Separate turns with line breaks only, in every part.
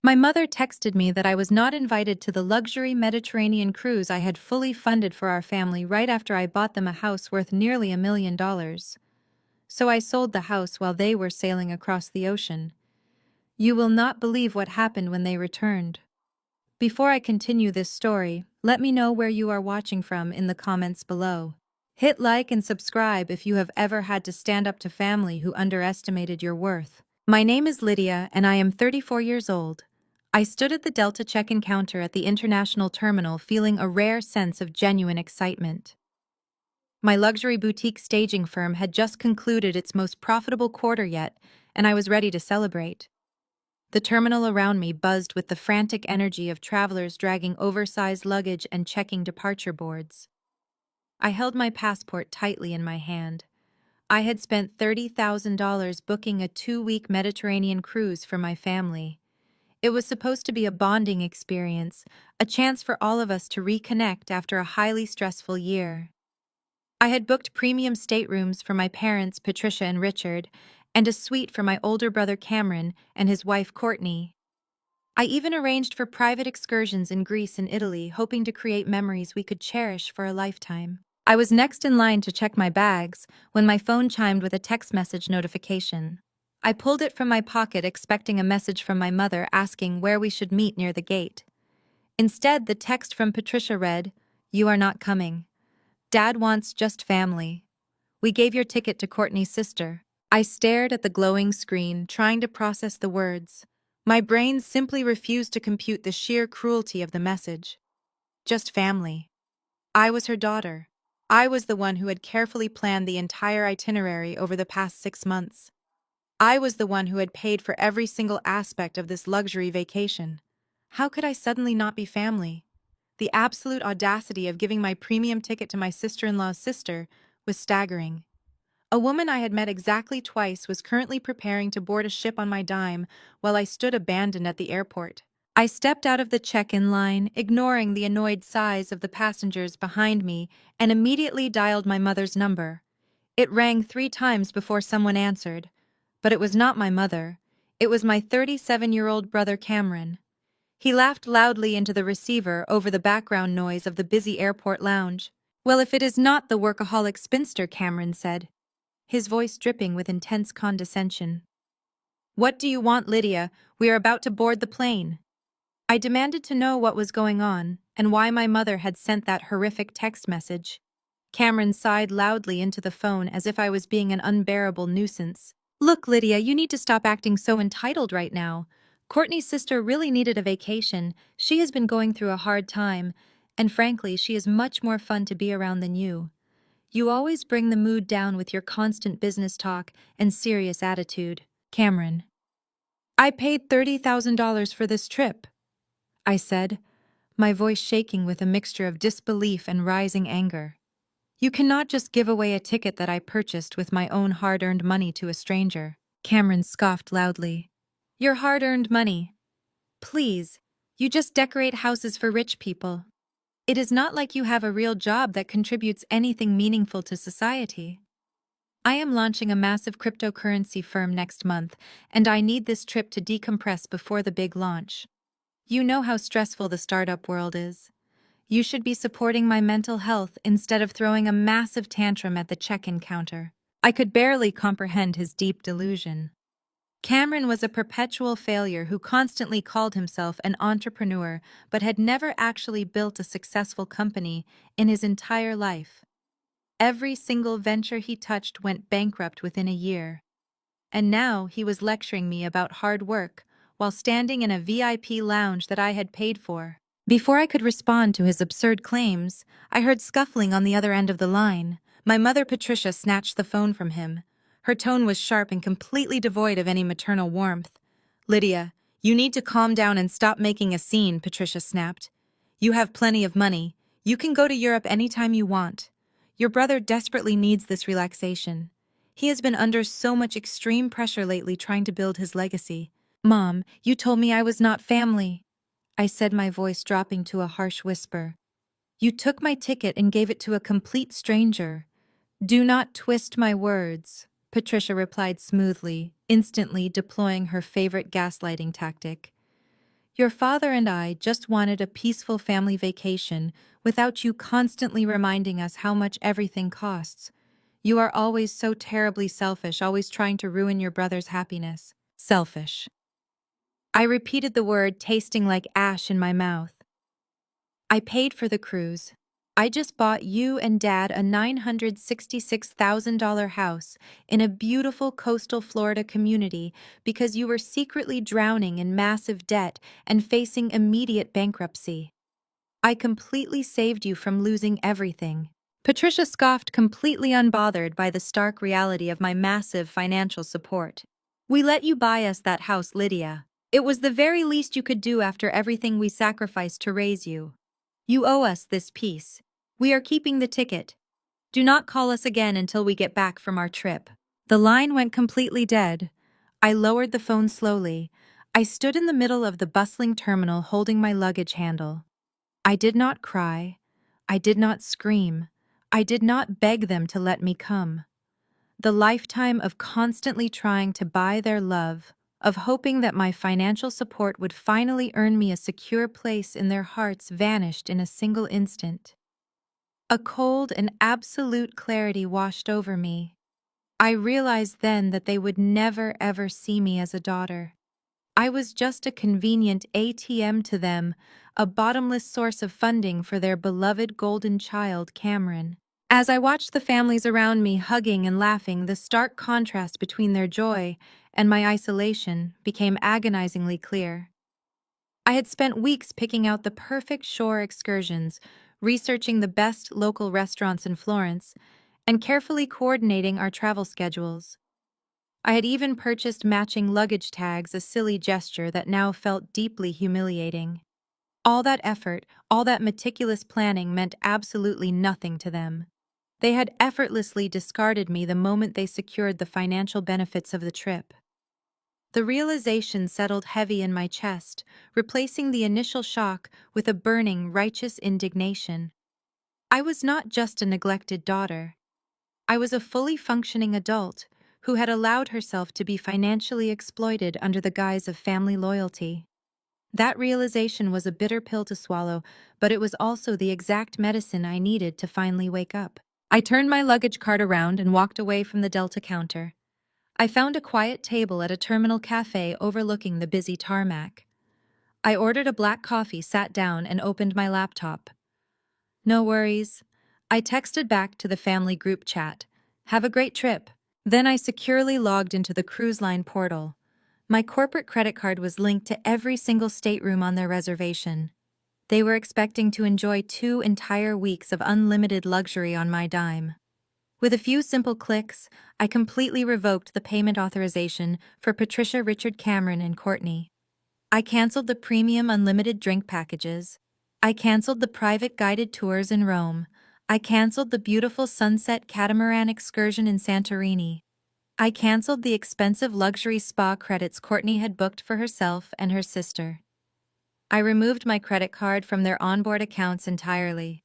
My mother texted me that I was not invited to the luxury Mediterranean cruise I had fully funded for our family right after I bought them a house worth nearly $1 million. So I sold the house while they were sailing across the ocean. You will not believe what happened when they returned. Before I continue this story, let me know where you are watching from in the comments below. Hit like and subscribe if you have ever had to stand up to family who underestimated your worth. My name is Lydia and I am 34 years old. I stood at the Delta check-in counter at the international terminal feeling a rare sense of genuine excitement. My luxury boutique staging firm had just concluded its most profitable quarter yet, and I was ready to celebrate. The terminal around me buzzed with the frantic energy of travelers dragging oversized luggage and checking departure boards. I held my passport tightly in my hand. I had spent $30,000 booking a 2-week Mediterranean cruise for my family. It was supposed to be a bonding experience, a chance for all of us to reconnect after a highly stressful year. I had booked premium staterooms for my parents, Patricia and Richard, and a suite for my older brother Cameron and his wife Courtney. I even arranged for private excursions in Greece and Italy, hoping to create memories we could cherish for a lifetime. I was next in line to check my bags when my phone chimed with a text message notification. I pulled it from my pocket, expecting a message from my mother asking where we should meet near the gate. Instead, the text from Patricia read, "You are not coming. Dad wants just family. We gave your ticket to Courtney's sister." I stared at the glowing screen, trying to process the words. My brain simply refused to compute the sheer cruelty of the message. Just family. I was her daughter. I was the one who had carefully planned the entire itinerary over the past 6 months. I was the one who had paid for every single aspect of this luxury vacation. How could I suddenly not be family? The absolute audacity of giving my premium ticket to my sister-in-law's sister was staggering. A woman I had met exactly twice was currently preparing to board a ship on my dime while I stood abandoned at the airport. I stepped out of the check-in line, ignoring the annoyed sighs of the passengers behind me, and immediately dialed my mother's number. It rang 3 times before someone answered. But it was not my mother. It was my 37-year-old brother Cameron. He laughed loudly into the receiver over the background noise of the busy airport lounge. "Well, if it is not the workaholic spinster," Cameron said, his voice dripping with intense condescension. "What do you want, Lydia? We are about to board the plane." I demanded to know what was going on and why my mother had sent that horrific text message. Cameron sighed loudly into the phone as if I was being an unbearable nuisance. "Look, Lydia, you need to stop acting so entitled right now. Courtney's sister really needed a vacation. She has been going through a hard time, and frankly, she is much more fun to be around than you. You always bring the mood down with your constant business talk and serious attitude." Cameron. "I paid $30,000 for this trip," I said, my voice shaking with a mixture of disbelief and rising anger. "You cannot just give away a ticket that I purchased with my own hard-earned money to a stranger." Cameron scoffed loudly. "Your hard-earned money? Please, you just decorate houses for rich people. It is not like you have a real job that contributes anything meaningful to society. I am launching a massive cryptocurrency firm next month, and I need this trip to decompress before the big launch. You know how stressful the startup world is. You should be supporting my mental health instead of throwing a massive tantrum at the check-in counter." I could barely comprehend his deep delusion. Cameron was a perpetual failure who constantly called himself an entrepreneur but had never actually built a successful company in his entire life. Every single venture he touched went bankrupt within a year. And now he was lecturing me about hard work while standing in a VIP lounge that I had paid for. Before I could respond to his absurd claims, I heard scuffling on the other end of the line. My mother Patricia snatched the phone from him. Her tone was sharp and completely devoid of any maternal warmth. "Lydia, you need to calm down and stop making a scene," Patricia snapped. "You have plenty of money. You can go to Europe anytime you want. Your brother desperately needs this relaxation. He has been under so much extreme pressure lately trying to build his legacy." "Mom, you told me I was not family," I said, my voice dropping to a harsh whisper. "You took my ticket and gave it to a complete stranger." "Do not twist my words," Patricia replied smoothly, instantly deploying her favorite gaslighting tactic. Your father and I just wanted a peaceful family vacation without you constantly reminding us how much everything costs. You are always so terribly selfish, always trying to ruin your brother's happiness. Selfish. I repeated the word, tasting like ash in my mouth. I paid for the cruise. I just bought you and Dad a $966,000 house in a beautiful coastal Florida community because you were secretly drowning in massive debt and facing immediate bankruptcy. I completely saved you from losing everything. Patricia scoffed, completely unbothered by the stark reality of my massive financial support. We let you buy us that house, Lydia. It was the very least you could do after everything we sacrificed to raise you. You owe us this piece. We are keeping the ticket. Do not call us again until we get back from our trip. The line went completely dead. I lowered the phone slowly. I stood in the middle of the bustling terminal holding my luggage handle. I did not cry. I did not scream. I did not beg them to let me come. The lifetime of constantly trying to buy their love, of hoping that my financial support would finally earn me a secure place in their hearts, vanished in a single instant. A cold and absolute clarity washed over me. I realized then that they would never ever see me as a daughter. I was just a convenient ATM to them, a bottomless source of funding for their beloved golden child, Cameron. As I watched the families around me hugging and laughing, the stark contrast between their joy and my isolation became agonizingly clear. I had spent weeks picking out the perfect shore excursions, researching the best local restaurants in Florence, and carefully coordinating our travel schedules. I had even purchased matching luggage tags, a silly gesture that now felt deeply humiliating. All that effort, all that meticulous planning meant absolutely nothing to them. They had effortlessly discarded me the moment they secured the financial benefits of the trip. The realization settled heavy in my chest, replacing the initial shock with a burning, righteous indignation. I was not just a neglected daughter. I was a fully functioning adult who had allowed herself to be financially exploited under the guise of family loyalty. That realization was a bitter pill to swallow, but it was also the exact medicine I needed to finally wake up. I turned my luggage cart around and walked away from the Delta counter. I found a quiet table at a terminal cafe overlooking the busy tarmac. I ordered a black coffee, sat down, and opened my laptop. No worries. I texted back to the family group chat. Have a great trip. Then I securely logged into the cruise line portal. My corporate credit card was linked to every single stateroom on their reservation. They were expecting to enjoy 2 entire weeks of unlimited luxury on my dime. With a few simple clicks, I completely revoked the payment authorization for Patricia, Richard, Cameron, and Courtney. I canceled the premium unlimited drink packages. I canceled the private guided tours in Rome. I canceled the beautiful sunset catamaran excursion in Santorini. I canceled the expensive luxury spa credits Courtney had booked for herself and her sister. I removed my credit card from their onboard accounts entirely.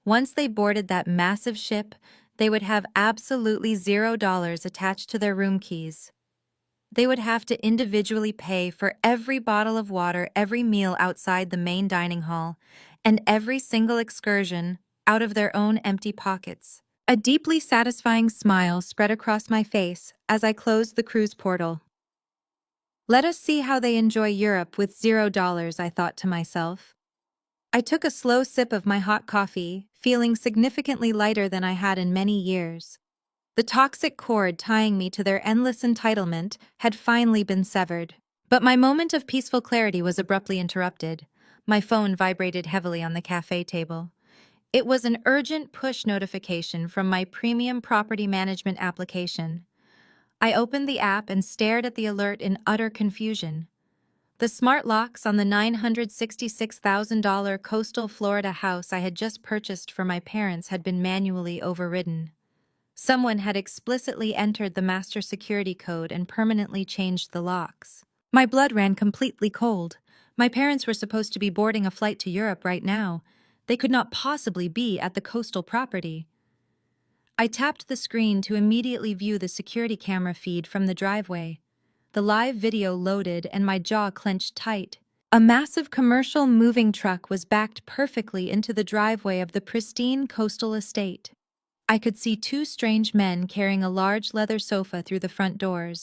Once they boarded that massive ship, they would have absolutely $0 attached to their room keys. They would have to individually pay for every bottle of water, every meal outside the main dining hall, and every single excursion out of their own empty pockets. A deeply satisfying smile spread across my face as I closed the cruise portal. Let us see how they enjoy Europe with $0, I thought to myself. I took a slow sip of my hot coffee, feeling significantly lighter than I had in many years. The toxic cord tying me to their endless entitlement had finally been severed. But my moment of peaceful clarity was abruptly interrupted. My phone vibrated heavily on the cafe table. It was an urgent push notification from my premium property management application. I opened the app and stared at the alert in utter confusion. The smart locks on the $966,000 coastal Florida house I had just purchased for my parents had been manually overridden. Someone had explicitly entered the master security code and permanently changed the locks. My blood ran completely cold. My parents were supposed to be boarding a flight to Europe right now. They could not possibly be at the coastal property. I tapped the screen to immediately view the security camera feed from the driveway. The live video loaded and my jaw clenched tight. A massive commercial moving truck was backed perfectly into the driveway of the pristine coastal estate. I could see two strange men carrying a large leather sofa through the front doors.